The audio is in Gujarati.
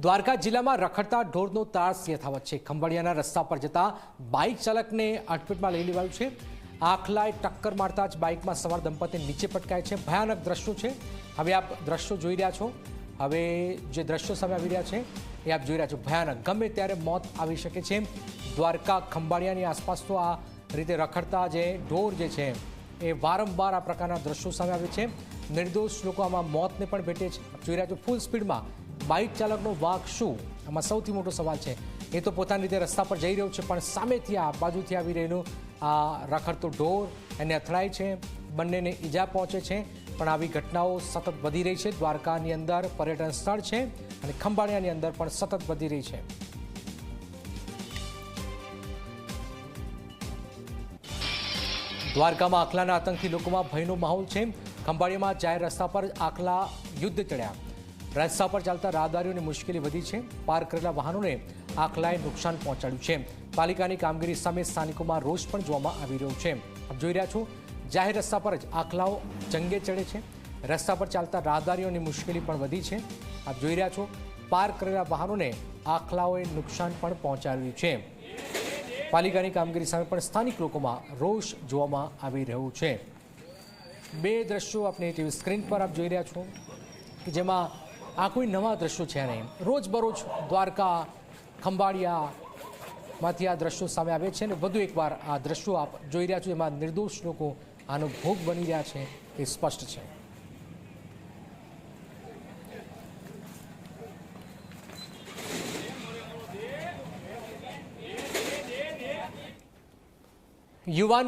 દ્વારકા જિલ્લામાં રખડતા ઢોરનો ત્રાસ યથાવત છે। ખંભાળિયાના રસ્તા પર જતા બાઇક ચાલકને અડફેટમાં લઈ લેવાયું છે। આખલાએ ટક્કર મારતા જ બાઇકમાં સવાર દંપતી નીચે પટકાય છે। ભયાનક દ્રશ્યો છે। હવે આપ દ્રશ્યો જોઈ રહ્યા છો। હવે જે દ્રશ્યો સામે આવી રહ્યા છે એ આપ જોઈ રહ્યા છો। ભયાનક, ગમે ત્યારે મોત આવી શકે છે। દ્વારકા ખંભાળિયાની આસપાસ તો આ રીતે રખડતા જે ઢોર જે છે એ વારંવાર આ પ્રકારના દ્રશ્યો સામે આવે છે। નિર્દોષ લોકો આમાં મોતને પણ ભેટે છે। જોઈ રહ્યા છો ફૂલ સ્પીડમાં બાઇક ચાલકનો વાંક શું, આમાં સૌથી મોટો સવાલ છે। એ તો પોતાની રીતે રસ્તા પર જઈ રહ્યો છે, પણ સામેથી આ બાજુથી આવી રહેલું આ રખડતો ઢોર એને અથડાય છે, બંનેને ઈજા પહોંચે છે। પણ આવી ઘટનાઓ સતત વધી રહી છે। દ્વારકાની અંદર પર્યટન સ્થળ છે અને ખંભાળિયાની અંદર પણ સતત વધી રહી છે। દ્વારકામાં આખલાના આતંકથી લોકોમાં ભયનો માહોલ છે। ખંભાળિયામાં જાહેર રસ્તા પર આખલા યુદ્ધ ચડ્યા। રસ્તા પર ચાલતા રાહદારીઓની મુશ્કેલી વધી છે। પાર્ક કરેલા વાહનોને આખલાએ નુકસાન પહોંચાડ્યું છે। પાલિકાની કામગીરી સામે સ્થાનિકોમાં રોષ પણ જોવામાં આવી રહ્યો છે। આપ જોઈ રહ્યા છો જાહેર રસ્તા પર જ આખલાઓ જંગે ચડે છે। રસ્તા પર ચાલતા રાહદારીઓની મુશ્કેલી પણ વધી છે। આપ જોઈ રહ્યા છો પાર્ક કરેલા વાહનોને આખલાઓએ નુકસાન પણ પહોંચાડ્યું છે। પાલિકાની કામગીરી સામે પણ સ્થાનિક લોકોમાં રોષ જોવામાં આવી રહ્યો છે। બે દ્રશ્યો આપની ટીવી સ્ક્રીન પર આપ જોઈ રહ્યા છો કે જેમાં આ કોઈ નવા દ્રશ્યો છે નહીં। રોજબરોજ દ્વારકા ખંભાળિયામાંથી આ દ્રશ્યો સામે આવે છે અને વધુ એકવાર આ દ્રશ્યો આપ જોઈ રહ્યા છો એમાં નિર્દોષ લોકો આનો ભોગ બની રહ્યા છે એ સ્પષ્ટ છે। યુવાન